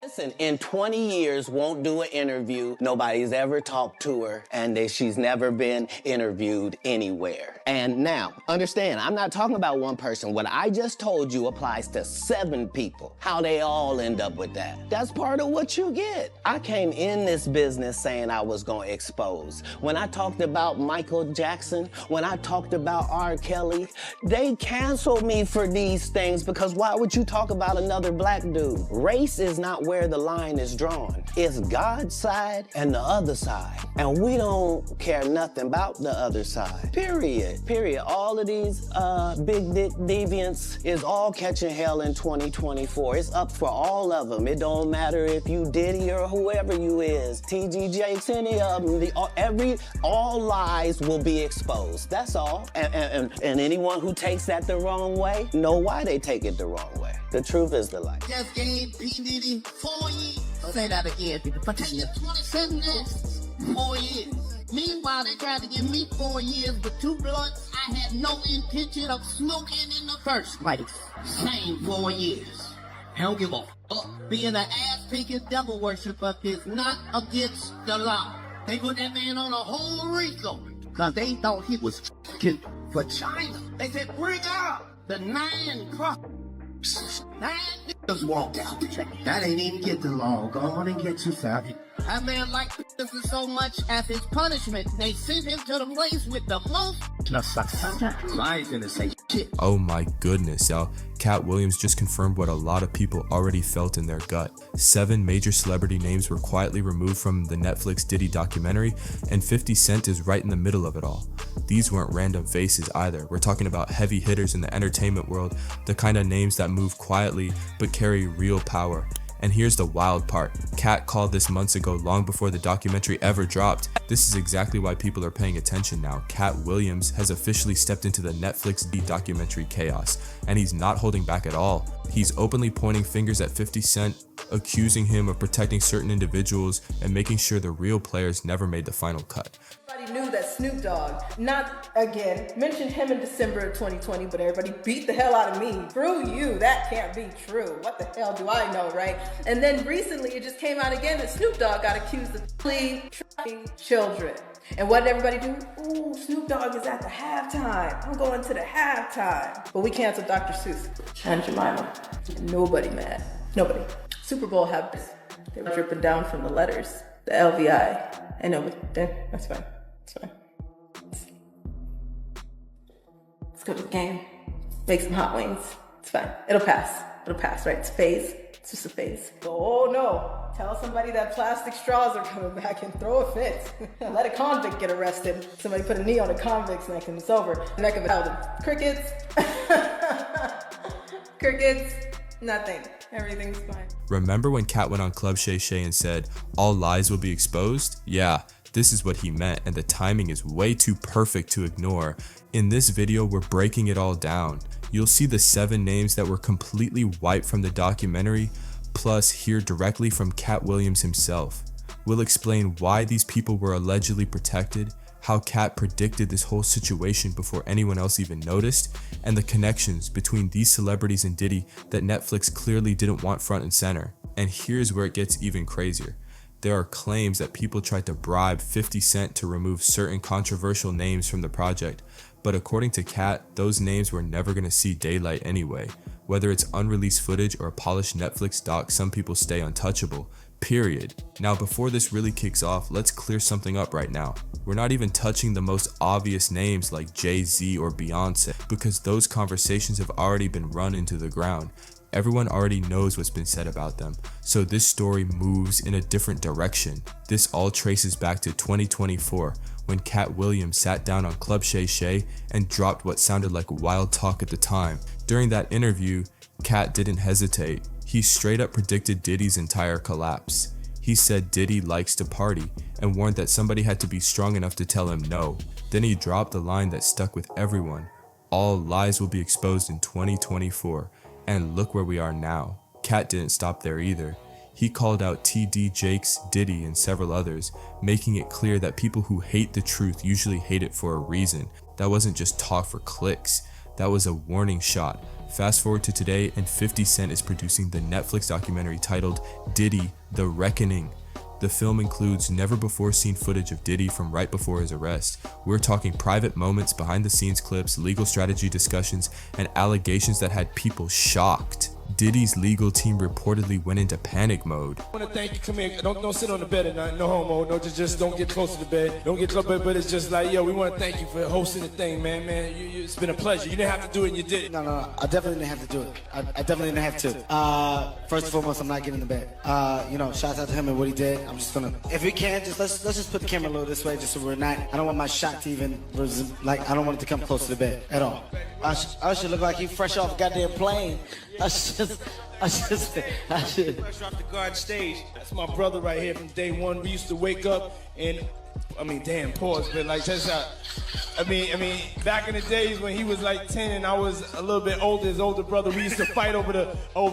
Listen, in 20 years, won't do an interview. Nobody's ever talked to her, and she's never been interviewed anywhere. And now, understand, I'm not talking about one person. What I just told you applies to 7 people. How they all end up with that. That's part of what you get. I came in this business saying I was gonna expose. When I talked about Michael Jackson, when I talked about R. Kelly, they canceled me for these things because why would you talk about another black dude? Race is not where the line is drawn. It's God's side and the other side. And we don't care nothing about the other side. Period. All of these big dick deviants is all catching hell in 2024. It's up for all of them. It don't matter if you Diddy or whoever you is. TG Jakes, any of them. All lies will be exposed. That's all. And anyone who takes that the wrong way, know why they take it the wrong way. The truth is the light. Just gave P. Diddy 4 years. I'll say that again. For 27 years, 4 years. Meanwhile, they tried to give me 4 years with 2 blunts I had no intention of smoking in the first place. Same 4 years. I don't give a fuck. Being an ass-picking devil worshiper is not against the law. They put that man on a whole RICO because they thought he was f***ing for China. They said, bring out the 9 cross. 9 niggas walked out. That ain't even get the law. Go on and get you savvy. That man liked this so much as his punishment. They sent him to the place with the most. I ain't gonna say shit. Oh my goodness, y'all. Katt Williams just confirmed what a lot of people already felt in their gut. 7 major celebrity names were quietly removed from the Netflix Diddy documentary, and 50 Cent is right in the middle of it all. These weren't random faces either. We're talking about heavy hitters in the entertainment world, the kind of names that move quietly but carry real power. And here's the wild part. Katt called this months ago, long before the documentary ever dropped. This is exactly why people are paying attention now. Katt Williams has officially stepped into the Netflix Diddy documentary chaos, and he's not holding back at all. He's openly pointing fingers at 50 Cent, accusing him of protecting certain individuals and making sure the real players never made the final cut. Everybody knew that Snoop Dogg, not again, mentioned him in December of 2020, but everybody beat the hell out of me. Screw you, that can't be true. What the hell do I know, right? And then recently it just came out again that Snoop Dogg got accused of trafficking children. And what did everybody do? Ooh, Snoop Dogg is at the halftime. I'm going to the halftime. But we canceled Dr. Seuss and Jemima. Nobody mad. Nobody. Super Bowl happened. They were dripping down from the letters. The LVI. I know, but that's fine. It's fine. Let's go to the game. Make some hot wings. It's fine. It'll pass. Right? It's a phase. It's just a phase. Oh no. Tell somebody that plastic straws are coming back and throw a fit. Let a convict get arrested. Somebody put a knee on a convict's neck and it's over. Neck of it held him. Crickets. Crickets. Nothing. Everything's fine. Remember when Katt went on Club Shay Shay and said, all lies will be exposed? Yeah, this is what he meant, and the timing is way too perfect to ignore. In this video, we're breaking it all down. You'll see the 7 names that were completely wiped from the documentary, plus hear directly from Katt Williams himself. We'll explain why these people were allegedly protected, how Katt predicted this whole situation before anyone else even noticed, and the connections between these celebrities and Diddy that Netflix clearly didn't want front and center. And here's where it gets even crazier. There are claims that people tried to bribe 50 Cent to remove certain controversial names from the project, but according to Katt, those names were never going to see daylight anyway. Whether it's unreleased footage or a polished Netflix doc, some people stay untouchable. Period. Now before this really kicks off, let's clear something up right now. We're not even touching the most obvious names like Jay-Z or Beyonce, because those conversations have already been run into the ground. Everyone already knows what's been said about them, so this story moves in a different direction. This all traces back to 2024, when Katt Williams sat down on Club Shay Shay and dropped what sounded like wild talk at the time. During that interview, Katt didn't hesitate. He straight up predicted Diddy's entire collapse. He said Diddy likes to party and warned that somebody had to be strong enough to tell him no. Then he dropped the line that stuck with everyone. All lies will be exposed in 2024. And look where we are now. Katt didn't stop there either. He called out TD Jakes, Diddy, and several others, making it clear that people who hate the truth usually hate it for a reason. That wasn't just talk for clicks. That was a warning shot, Fast forward to today, and 50 Cent is producing the Netflix documentary titled Diddy, The Reckoning. The film includes never-before-seen footage of Diddy from right before his arrest. We're talking private moments, behind-the-scenes clips, legal strategy discussions, and allegations that had people shocked. Diddy's legal team reportedly went into panic mode. I want to thank you. Come here. Don't sit on the bed at night. No homo. No, just don't get close to the bed. Don't get close. But it's just like, yo, we want to thank you for hosting the thing, man. It's been a pleasure. You didn't have to do it, and you did it. No. I definitely didn't have to do it. I definitely didn't have to. First and foremost, I'm not getting in the bed. Shout out to him and what he did. I'm just gonna, if we can, let's just put the camera a little this way, just so we're not. I don't want my shot to even I don't want it to come close to the bed at all. I should look like he fresh off a goddamn plane. I should. Fresh off the guard stage. That's my brother right here from day one. We used to wake up and, pause, but like that's how. Back in the days when he was like 10 and I was a little bit older, his older brother, we used to fight over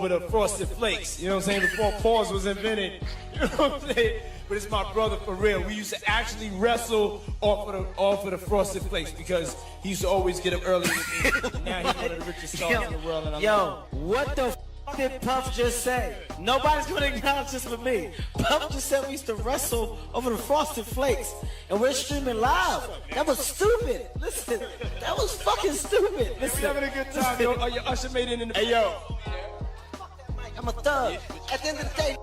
the Frosted Flakes. You know what I'm saying? Before pause was invented. You know what I'm saying? But it's my brother for real. We used to actually wrestle off of the Frosted Flakes because he used to always get up early with me. Now he's one of the richest stars in the world. And What the did Puff just say? Nobody's gonna acknowledge this but me. Puff just said we used to wrestle over the Frosted Flakes, and we're streaming live. That was stupid. Listen, that was fucking stupid. Listen, we're having a good time, yo. Oh, your Usher made it in the. Hey, yo. I'm a thug. At the end of the day,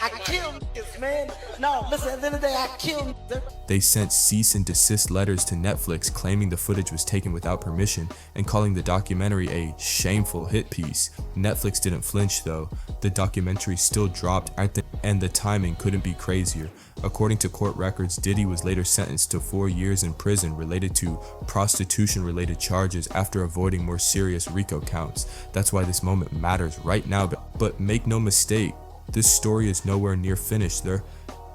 I kill niggas, man. No, listen, at the end of the day, I kill niggas. They sent cease and desist letters to Netflix claiming the footage was taken without permission and calling the documentary a shameful hit piece. Netflix didn't flinch though. The documentary still dropped and the timing couldn't be crazier. According to court records, Diddy was later sentenced to 4 years in prison related to prostitution-related charges after avoiding more serious RICO counts. That's why this moment matters right now. But make no mistake, this story is nowhere near finished. There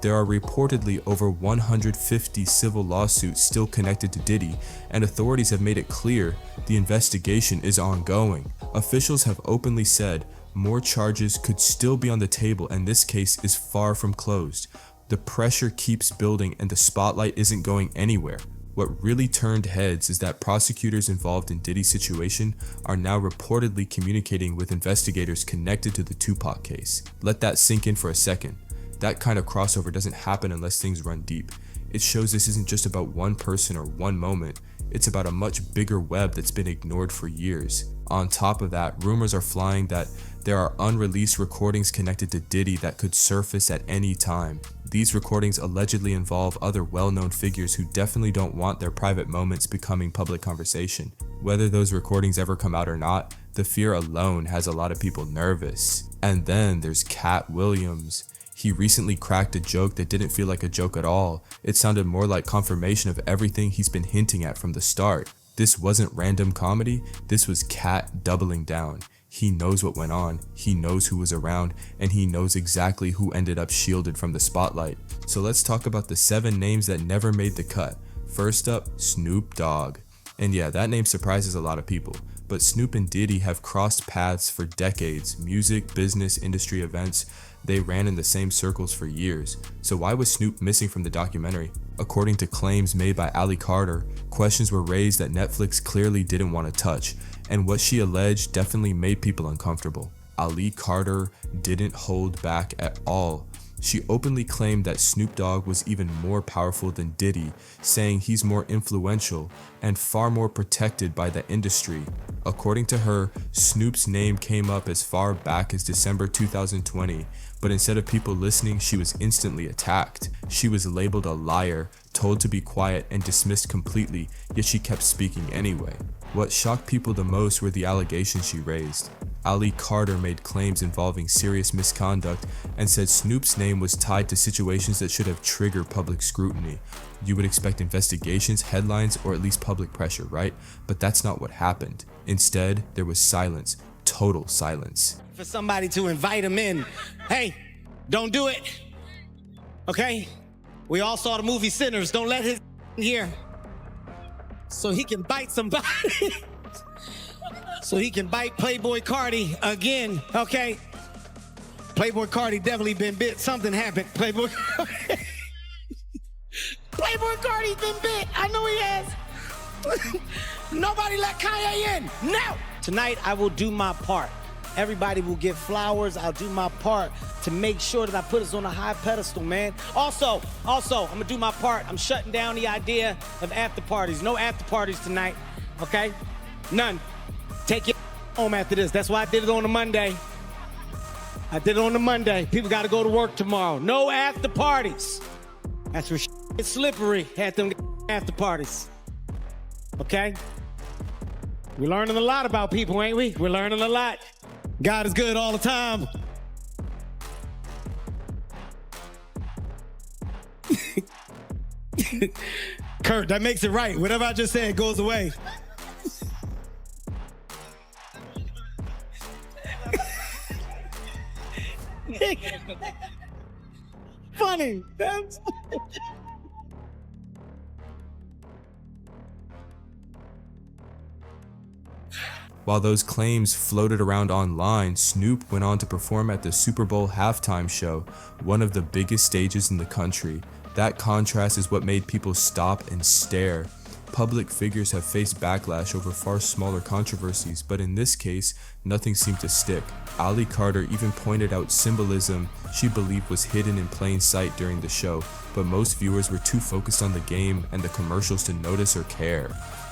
are reportedly over 150 civil lawsuits still connected to Diddy, and authorities have made it clear the investigation is ongoing. Officials have openly said more charges could still be on the table, and this case is far from closed. The pressure keeps building and the spotlight isn't going anywhere. What really turned heads is that prosecutors involved in Diddy's situation are now reportedly communicating with investigators connected to the Tupac case. Let that sink in for a second. That kind of crossover doesn't happen unless things run deep. It shows this isn't just about one person or one moment. It's about a much bigger web that's been ignored for years. On top of that, rumors are flying that there are unreleased recordings connected to Diddy that could surface at any time. These recordings allegedly involve other well-known figures who definitely don't want their private moments becoming public conversation. Whether those recordings ever come out or not, the fear alone has a lot of people nervous. And then there's Katt Williams. He recently cracked a joke that didn't feel like a joke at all. It sounded more like confirmation of everything he's been hinting at from the start. This wasn't random comedy, this was Katt doubling down. He knows what went on, he knows who was around, and he knows exactly who ended up shielded from the spotlight. So let's talk about the 7 names that never made the cut. First up, Snoop Dogg. And yeah, that name surprises a lot of people, but Snoop and Diddy have crossed paths for decades. Music, business, industry events, they ran in the same circles for years. So why was Snoop missing from the documentary? According to claims made by Ali Carter, questions were raised that Netflix clearly didn't want to touch, and what she alleged definitely made people uncomfortable. Ali Carter didn't hold back at all. She openly claimed that Snoop Dogg was even more powerful than Diddy, saying he's more influential and far more protected by the industry. According to her, Snoop's name came up as far back as December 2020, but instead of people listening, she was instantly attacked. She was labeled a liar, told to be quiet, and dismissed completely, yet she kept speaking anyway. What shocked people the most were the allegations she raised. Ali Carter made claims involving serious misconduct and said Snoop's name was tied to situations that should have triggered public scrutiny. You would expect investigations, headlines, or at least public pressure, right? But that's not what happened. Instead, there was silence, total silence. For somebody to invite him in, hey, don't do it, okay? We all saw the movie Sinners, don't let his here so he can bite somebody. So he can bite Playboy Cardi again, okay? Playboy Cardi definitely been bit. Something happened, Playboy Cardi. Playboy Cardi's been bit. I know he has. Nobody let Kanye in. No! Tonight, I will do my part. Everybody will get flowers. I'll do my part to make sure that I put us on a high pedestal, man. Also, I'm gonna do my part. I'm shutting down the idea of after parties. No after parties tonight, okay? None. Take your home after this. That's why I did it on a Monday. People gotta go to work tomorrow. No after parties. That's where it's slippery at them after parties. Okay? We're learning a lot about people, ain't we? We're learning a lot. God is good all the time. Kurt, that makes it right. Whatever I just said goes away. Funny. While those claims floated around online, Snoop went on to perform at the Super Bowl halftime show, one of the biggest stages in the country. That contrast is what made people stop and stare. Public figures have faced backlash over far smaller controversies, but in this case, nothing seemed to stick. Ali Carter even pointed out symbolism she believed was hidden in plain sight during the show, but most viewers were too focused on the game and the commercials to notice or care.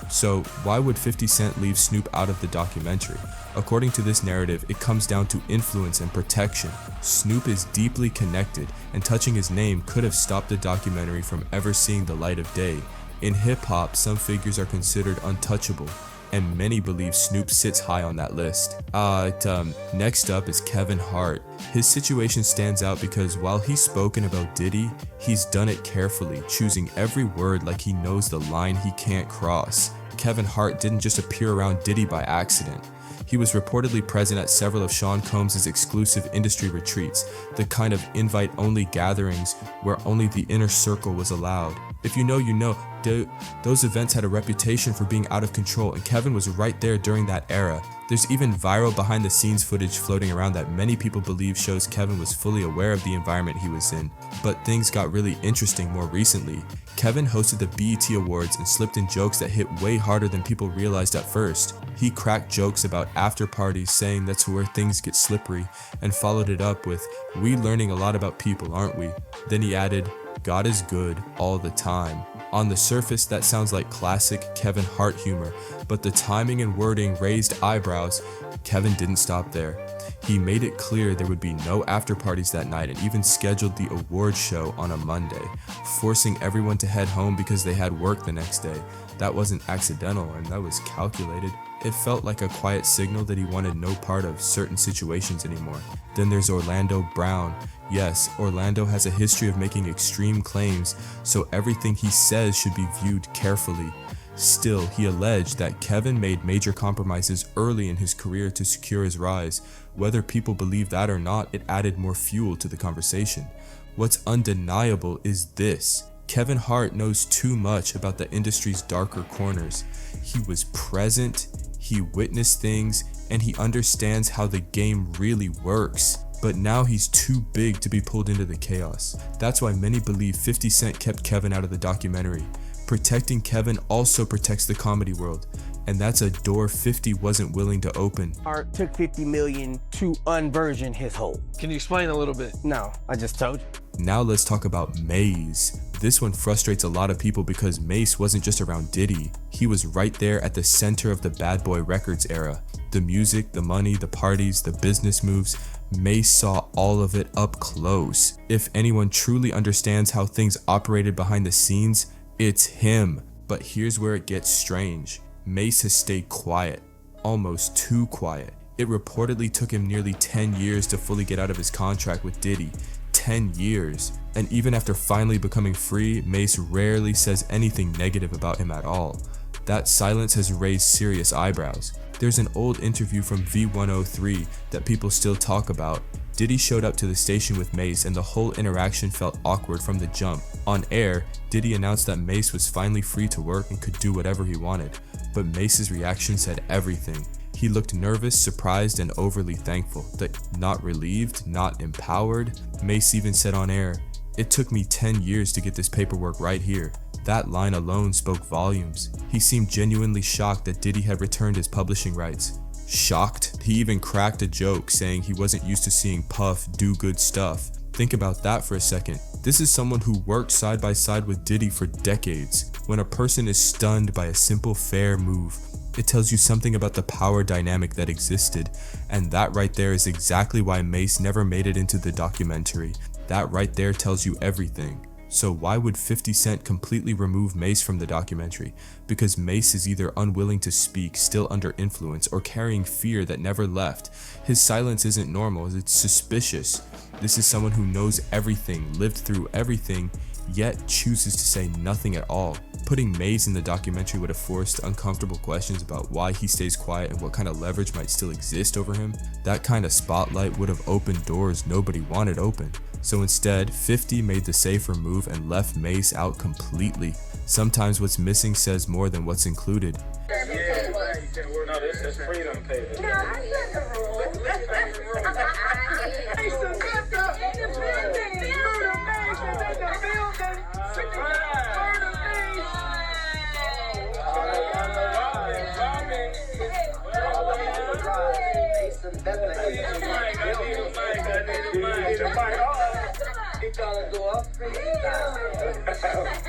So why would 50 Cent leave Snoop out of the documentary? According to this narrative, it comes down to influence and protection. Snoop is deeply connected, and touching his name could have stopped the documentary from ever seeing the light of day. In hip-hop, some figures are considered untouchable, and many believe Snoop sits high on that list. Next up is Kevin Hart. His situation stands out because while he's spoken about Diddy, he's done it carefully, choosing every word like he knows the line he can't cross. Kevin Hart didn't just appear around Diddy by accident. He was reportedly present at several of Sean Combs' exclusive industry retreats, the kind of invite-only gatherings where only the inner circle was allowed. If you know, you know. Those events had a reputation for being out of control, and Kevin was right there during that era. There's even viral behind-the-scenes footage floating around that many people believe shows Kevin was fully aware of the environment he was in. But things got really interesting more recently. Kevin hosted the BET Awards and slipped in jokes that hit way harder than people realized at first. He cracked jokes about after parties, saying that's where things get slippery, and followed it up with, "We learning a lot about people, aren't we?" Then he added, "God is good all the time." On the surface, that sounds like classic Kevin Hart humor, but the timing and wording raised eyebrows. Kevin didn't stop there. He made it clear there would be no after parties that night and even scheduled the award show on a Monday, forcing everyone to head home because they had work the next day. That wasn't accidental, and that was calculated. It felt like a quiet signal that he wanted no part of certain situations anymore. Then there's Orlando Brown. Yes, Orlando has a history of making extreme claims, so everything he says should be viewed carefully. Still, he alleged that Kevin made major compromises early in his career to secure his rise. Whether people believe that or not, it added more fuel to the conversation. What's undeniable is this: Kevin Hart knows too much about the industry's darker corners. He was present, he witnessed things, and he understands how the game really works. But now he's too big to be pulled into the chaos. That's why many believe 50 Cent kept Kevin out of the documentary. Protecting Kevin also protects the comedy world, and that's a door 50 wasn't willing to open. Hart took 50 million to unversion his whole. Can you explain a little bit? No, I just told you. Now let's talk about Maze. This one frustrates a lot of people because Mace wasn't just around Diddy. He was right there at the center of the Bad Boy Records era. The music, the money, the parties, the business moves, Mace saw all of it up close. If anyone truly understands how things operated behind the scenes, it's him. But here's where it gets strange. Mace has stayed quiet, almost too quiet. It reportedly took him nearly 10 years to fully get out of his contract with Diddy. 10 years. And even after finally becoming free, Mace rarely says anything negative about him at all. That silence has raised serious eyebrows. There's an old interview from V103 that people still talk about. Diddy showed up to the station with Mace and the whole interaction felt awkward from the jump. On air, Diddy announced that Mace was finally free to work and could do whatever he wanted. But Mace's reaction said everything. He looked nervous, surprised, and overly thankful. Not relieved, not empowered. Mace even said on air, "It took me 10 years to get this paperwork right here." That line alone spoke volumes. He seemed genuinely shocked that Diddy had returned his publishing rights. Shocked. He even cracked a joke saying he wasn't used to seeing Puff do good stuff. Think about that for a second. This is someone who worked side by side with Diddy for decades. When a person is stunned by a simple fair move, it tells you something about the power dynamic that existed, and that right there is exactly why Mase never made it into the documentary. That right there tells you everything. So why would 50 Cent completely remove Mase from the documentary? Because Mase is either unwilling to speak, still under influence, or carrying fear that never left. His silence isn't normal, it's suspicious. This is someone who knows everything, lived through everything, yet chooses to say nothing at all. Putting Mase in the documentary would have forced uncomfortable questions about why he stays quiet and what kind of leverage might still exist over him. That kind of spotlight would have opened doors nobody wanted open. So instead, 50 made the safer move and left Mase out completely. Sometimes what's missing says more than what's included. No, this is freedom paper. No, I said the rule.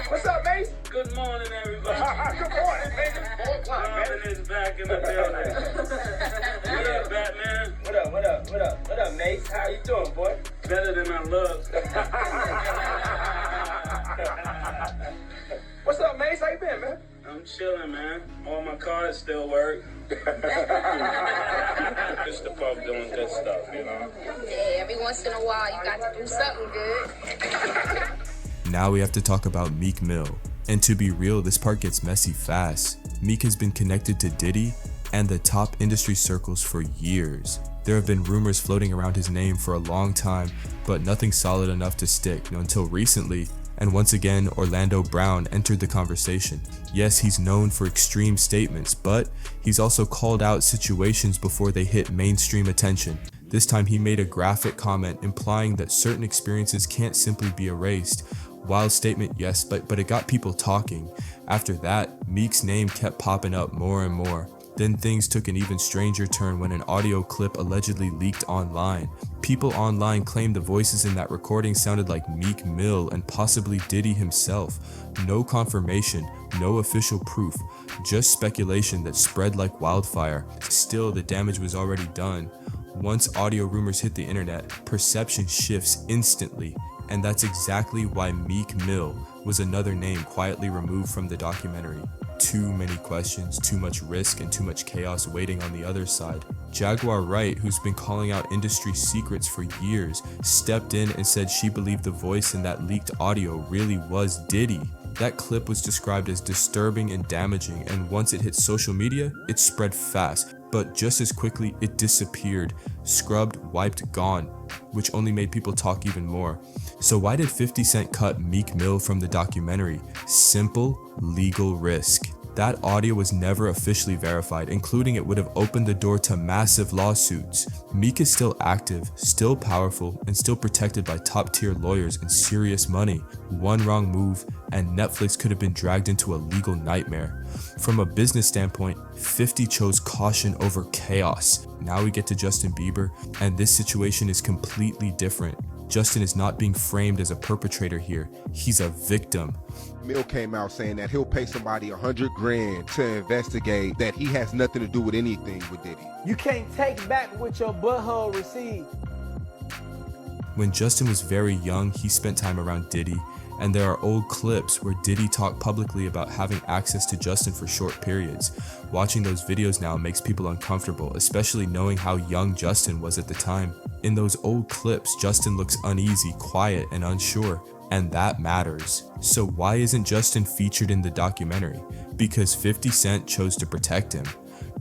What's up, Mase? Good morning, everybody. Good morning, baby. 4 o'clock, man. Marvin is back in the building. What up, Batman? What up, Mase? How you doing, boy? Better than I look. What's up, Mase? How you been, man? I'm chilling, man. All my cards still work. Just the Puff doing good stuff, you know? Yeah, every once in a while you got to do something good. Now we have to talk about Meek Mill. And to be real, this part gets messy fast. Meek has been connected to Diddy and the top industry circles for years. There have been rumors floating around his name for a long time, but nothing solid enough to stick until recently. And once again, Orlando Brown entered the conversation. Yes, he's known for extreme statements, but he's also called out situations before they hit mainstream attention. This time he made a graphic comment implying that certain experiences can't simply be erased. Wild statement, yes, but it got people talking. After that, Meek's name kept popping up more and more. Then things took an even stranger turn when an audio clip allegedly leaked online. People online claimed the voices in that recording sounded like Meek Mill and possibly Diddy himself. No confirmation, no official proof, just speculation that spread like wildfire. Still, the damage was already done. Once audio rumors hit the internet, perception shifts instantly. And that's exactly why Meek Mill was another name quietly removed from the documentary. Too many questions, too much risk, and too much chaos waiting on the other side. Jaguar Wright, who's been calling out industry secrets for years, stepped in and said she believed the voice in that leaked audio really was Diddy. That clip was described as disturbing and damaging, and once it hit social media, it spread fast. But just as quickly, it disappeared, scrubbed, wiped, gone, which only made people talk even more. So why did 50 Cent cut Meek Mill from the documentary? Simple, legal risk. That audio was never officially verified, including it would have opened the door to massive lawsuits. Meek is still active, still powerful, and still protected by top-tier lawyers and serious money. One wrong move, and Netflix could have been dragged into a legal nightmare. From a business standpoint, 50 chose caution over chaos. Now we get to Justin Bieber, and this situation is completely different. Justin is not being framed as a perpetrator here, he's a victim. Mill came out saying that he'll pay somebody $100 grand to investigate, that he has nothing to do with anything with Diddy. You can't take back what your butthole received. When Justin was very young, he spent time around Diddy, and there are old clips where Diddy talked publicly about having access to Justin for short periods. Watching those videos now makes people uncomfortable, especially knowing how young Justin was at the time. In those old clips, Justin looks uneasy, quiet, and unsure, and that matters. So why isn't Justin featured in the documentary? Because 50 Cent chose to protect him.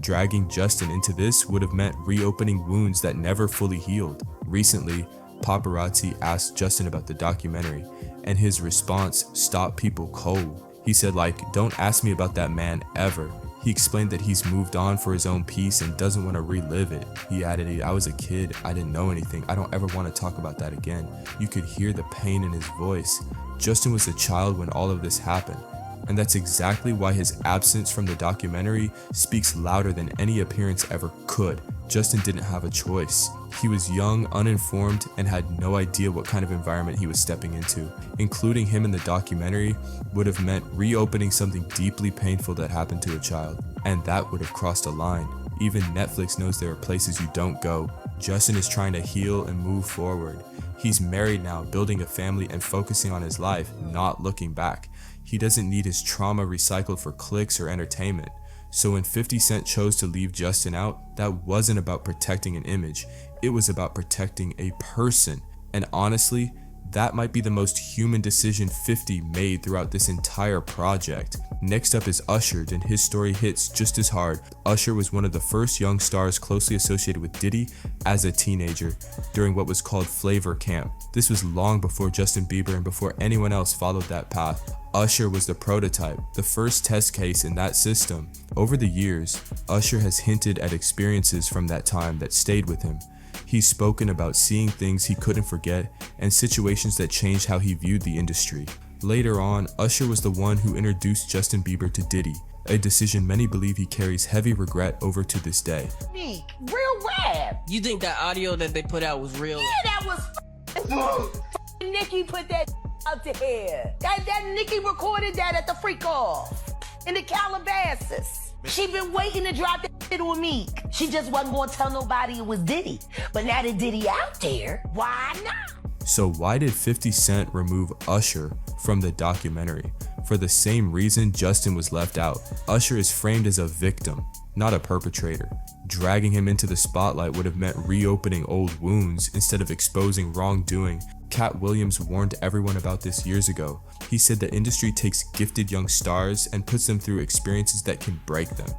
Dragging Justin into this would have meant reopening wounds that never fully healed. Recently, paparazzi asked Justin about the documentary, and his response stopped people cold. He said, don't ask me about that man ever. He explained that he's moved on for his own peace and doesn't want to relive it. He added, I was a kid, I didn't know anything, I don't ever want to talk about that again. You could hear the pain in his voice. Justin was a child when all of this happened. And that's exactly why his absence from the documentary speaks louder than any appearance ever could. Justin didn't have a choice. He was young, uninformed, and had no idea what kind of environment he was stepping into. Including him in the documentary would have meant reopening something deeply painful that happened to a child. And that would have crossed a line. Even Netflix knows there are places you don't go. Justin is trying to heal and move forward. He's married now, building a family and focusing on his life, not looking back. He doesn't need his trauma recycled for clicks or entertainment. So when 50 Cent chose to leave Justin out, that wasn't about protecting an image. It was about protecting a person. And honestly, that might be the most human decision 50 made throughout this entire project. Next up is Usher, and his story hits just as hard. Usher was one of the first young stars closely associated with Diddy as a teenager during what was called Flavor Camp. This was long before Justin Bieber and before anyone else followed that path. Usher was the prototype, the first test case in that system. Over the years, Usher has hinted at experiences from that time that stayed with him. He's spoken about seeing things he couldn't forget and situations that changed how he viewed the industry. Later on, Usher was the one who introduced Justin Bieber to Diddy, a decision many believe he carries heavy regret over to this day. Meek, real rap. You think that audio that they put out was real? Yeah, that was Nicki put that out there. That Nicki recorded that at the freak off in the Calabasas. She been waiting to drop that shit on Meek. She just wasn't gonna tell nobody it was Diddy. But now that Diddy out there, why not? So why did 50 Cent remove Usher from the documentary? For the same reason Justin was left out. Usher is framed as a victim, not a perpetrator. Dragging him into the spotlight would have meant reopening old wounds instead of exposing wrongdoing. Katt Williams warned everyone about this years ago. He said the industry takes gifted young stars and puts them through experiences that can break them.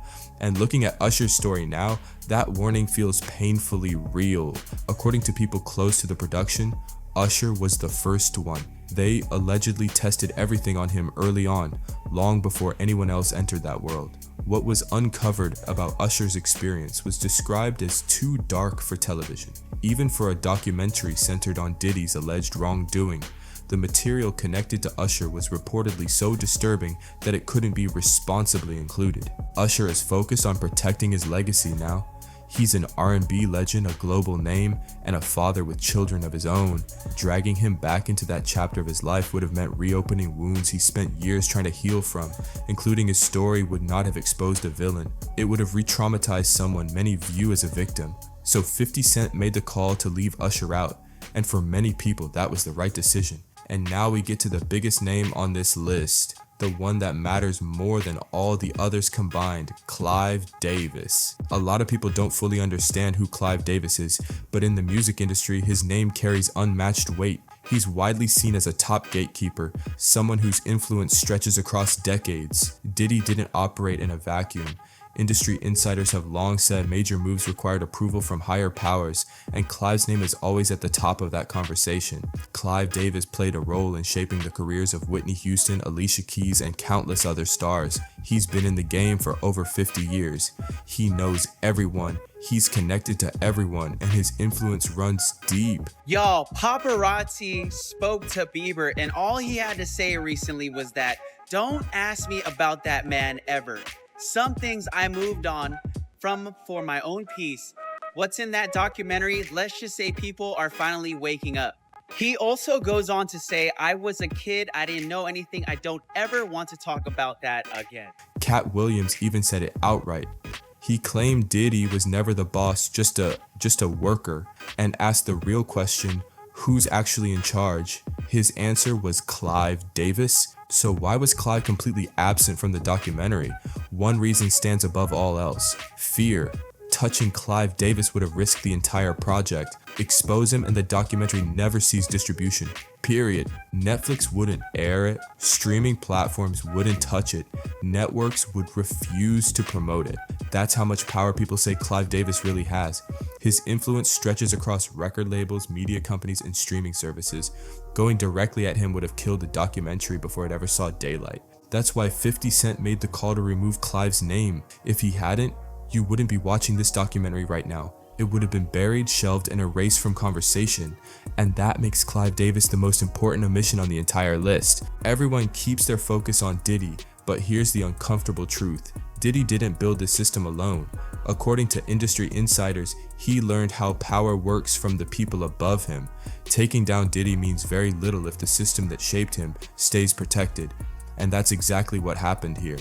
And looking at Usher's story now, that warning feels painfully real. According to people close to the production, Usher was the first one. They allegedly tested everything on him early on, long before anyone else entered that world. What was uncovered about Usher's experience was described as too dark for television. Even for a documentary centered on Diddy's alleged wrongdoing, the material connected to Usher was reportedly so disturbing that it couldn't be responsibly included. Usher is focused on protecting his legacy now. He's an R&B legend, a global name, and a father with children of his own. Dragging him back into that chapter of his life would have meant reopening wounds he spent years trying to heal from. Including his story would not have exposed a villain. It would have re-traumatized someone many view as a victim. So 50 Cent made the call to leave Usher out, and for many people that was the right decision. And now we get to the biggest name on this list. The one that matters more than all the others combined, Clive Davis. A lot of people don't fully understand who Clive Davis is, but in the music industry, his name carries unmatched weight. He's widely seen as a top gatekeeper, someone whose influence stretches across decades. Diddy didn't operate in a vacuum. Industry insiders have long said major moves required approval from higher powers, and Clive's name is always at the top of that conversation. Clive Davis played a role in shaping the careers of Whitney Houston, Alicia Keys, and countless other stars. He's been in the game for over 50 years. He knows everyone, he's connected to everyone, and his influence runs deep. Y'all, paparazzi spoke to Bieber, and all he had to say recently was that, "Don't ask me about that man ever. Some things I moved on from for my own peace. What's in that documentary? Let's just say people are finally waking up." He also goes on to say, "I was a kid. I didn't know anything. I don't ever want to talk about that again." Katt Williams even said it outright. He claimed Diddy was never the boss, just a worker, and asked the real question, who's actually in charge? His answer was Clive Davis. So why was Clive completely absent from the documentary? One reason stands above all else: fear. Touching Clive Davis would have risked the entire project. Expose him and the documentary never sees distribution. Period. Netflix wouldn't air it. Streaming platforms wouldn't touch it. Networks would refuse to promote it. That's how much power people say Clive Davis really has. His influence stretches across record labels, media companies, and streaming services. Going directly at him would have killed the documentary before it ever saw daylight. That's why 50 Cent made the call to remove Clive's name. If he hadn't, you wouldn't be watching this documentary right now. It would have been buried, shelved, and erased from conversation. And that makes Clive Davis the most important omission on the entire list. Everyone keeps their focus on Diddy, But here's the uncomfortable truth. Diddy didn't build the system alone. According to industry insiders, he learned how power works from the people above him. Taking down Diddy means very little if the system that shaped him stays protected. And that's exactly what happened here.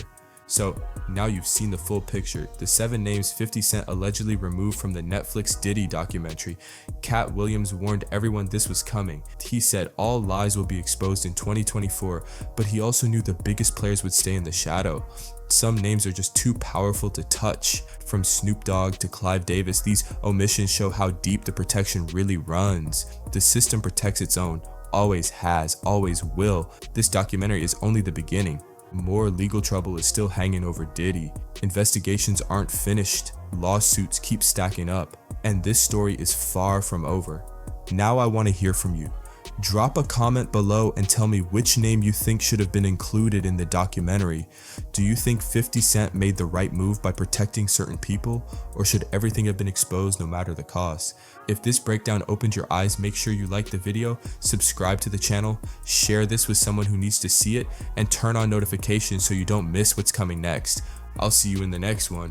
So now you've seen the full picture. The 7 names 50 Cent allegedly removed from the Netflix Diddy documentary. Katt Williams warned everyone this was coming. He said all lies will be exposed in 2024, but he also knew the biggest players would stay in the shadow. Some names are just too powerful to touch. From Snoop Dogg to Clive Davis, these omissions show how deep the protection really runs. The system protects its own, always has, always will. This documentary is only the beginning. More legal trouble is still hanging over Diddy. Investigations aren't finished. Lawsuits keep stacking up. And this story is far from over. Now I want to hear from you. Drop a comment below and tell me which name you think should have been included in the documentary. Do you think 50 Cent made the right move by protecting certain people, or should everything have been exposed no matter the cost? If this breakdown opened your eyes, make sure you like the video, subscribe to the channel, share this with someone who needs to see it, and turn on notifications so you don't miss what's coming next. I'll see you in the next one.